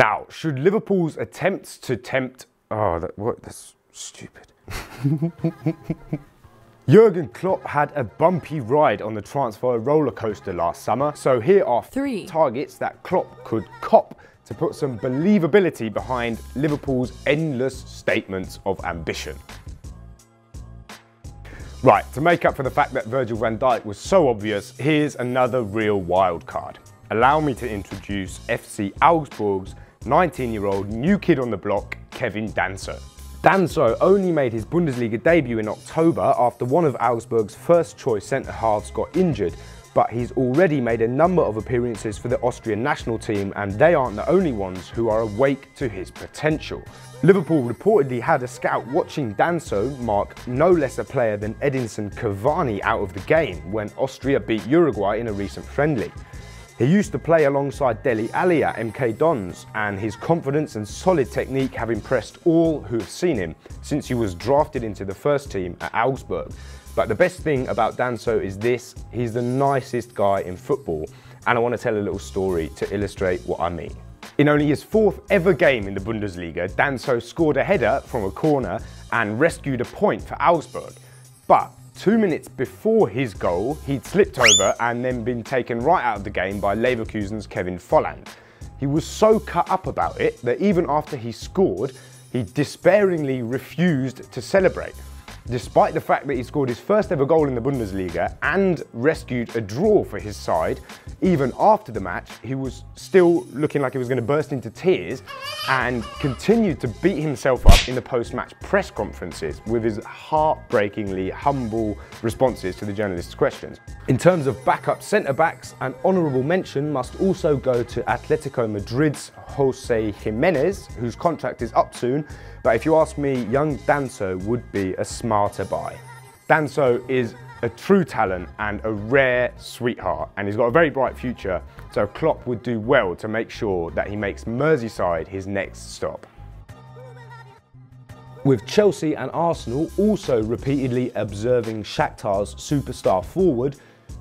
Now, should Liverpool's attempts to tempt... that's stupid. Jurgen Klopp had a bumpy ride on the transfer roller coaster last summer, so here are 3 targets that Klopp could cop to put some believability behind Liverpool's endless statements of ambition. Right, to make up for the fact that Virgil van Dijk was so obvious, here's another real wild card. Allow me to introduce FC Augsburg's 19-year-old new kid on the block, Kevin Danso. Danso only made his Bundesliga debut in October after one of Augsburg's first-choice centre-halves got injured, but he's already made a number of appearances for the Austrian national team, and they aren't the only ones who are awake to his potential. Liverpool reportedly had a scout watching Danso mark no less a player than Edinson Cavani out of the game when Austria beat Uruguay in a recent friendly. He used to play alongside Dele Alli at MK Dons, and his confidence and solid technique have impressed all who have seen him since he was drafted into the first team at Augsburg. But the best thing about Danso is this: he's the nicest guy in football, and I want to tell a little story to illustrate what I mean. In only his 4th ever game in the Bundesliga, Danso scored a header from a corner and rescued a point for Augsburg. But 2 minutes before his goal, he'd slipped over and then been taken right out of the game by Leverkusen's Kevin Volland. He was so cut up about it that even after he scored, he despairingly refused to celebrate. Despite the fact that he scored his first ever goal in the Bundesliga and rescued a draw for his side, even after the match, he was still looking like he was going to burst into tears and continued to beat himself up in the post-match press conferences with his heartbreakingly humble responses to the journalists' questions. In terms of backup centre-backs, an honourable mention must also go to Atletico Madrid's Jose Jimenez, whose contract is up soon, but if you ask me, young Danso would be a smarter buy. Danso is a true talent and a rare sweetheart, and he's got a very bright future, so Klopp would do well to make sure that he makes Merseyside his next stop. With Chelsea and Arsenal also repeatedly observing Shakhtar's superstar forward,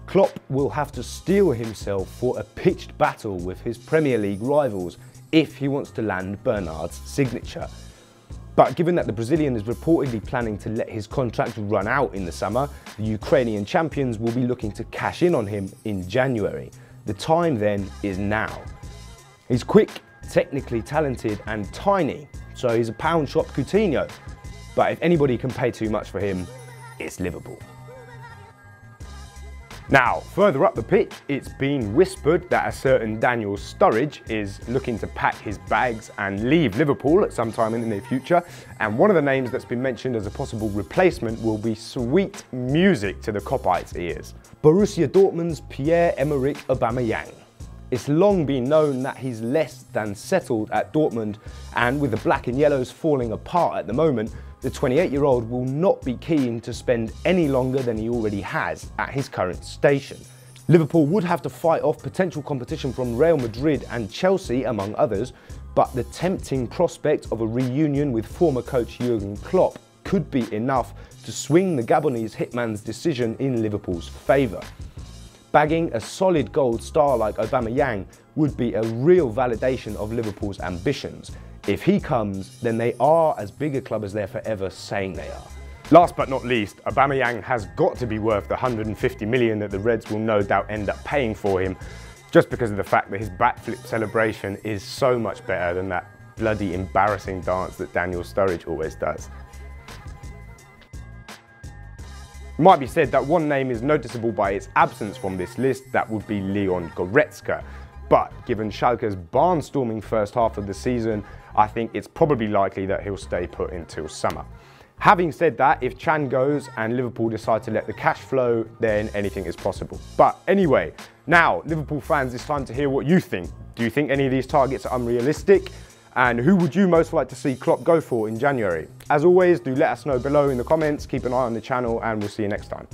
Klopp will have to steel himself for a pitched battle with his Premier League rivals if he wants to land Bernard's signature. But given that the Brazilian is reportedly planning to let his contract run out in the summer, the Ukrainian champions will be looking to cash in on him in January. The time then is now. He's quick, technically talented and tiny, so he's a pound shop Coutinho. But if anybody can pay too much for him, it's Liverpool. Now, further up the pitch, it's been whispered that a certain Daniel Sturridge is looking to pack his bags and leave Liverpool at some time in the near future, and one of the names that's been mentioned as a possible replacement will be sweet music to the Koppites' ears: Borussia Dortmund's Pierre-Emerick Aubameyang. It's long been known that he's less than settled at Dortmund, and with the black and yellows falling apart at the moment, the 28-year-old will not be keen to spend any longer than he already has at his current station. Liverpool would have to fight off potential competition from Real Madrid and Chelsea, among others, but the tempting prospect of a reunion with former coach Jurgen Klopp could be enough to swing the Gabonese hitman's decision in Liverpool's favour. Bagging a solid gold star like Aubameyang would be a real validation of Liverpool's ambitions. If he comes, then they are as big a club as they're forever saying they are. Last but not least, Aubameyang has got to be worth the 150 million that the Reds will no doubt end up paying for him, just because of the fact that his backflip celebration is so much better than that bloody embarrassing dance that Daniel Sturridge always does. It might be said that one name is noticeable by its absence from this list, that would be Leon Goretzka. But given Schalke's barnstorming first half of the season, I think it's probably likely that he'll stay put until summer. Having said that, if Chan goes and Liverpool decide to let the cash flow, then anything is possible. But anyway, now, Liverpool fans, it's time to hear what you think. Do you think any of these targets are unrealistic? And who would you most like to see Klopp go for in January? As always, do let us know below in the comments, keep an eye on the channel, and we'll see you next time.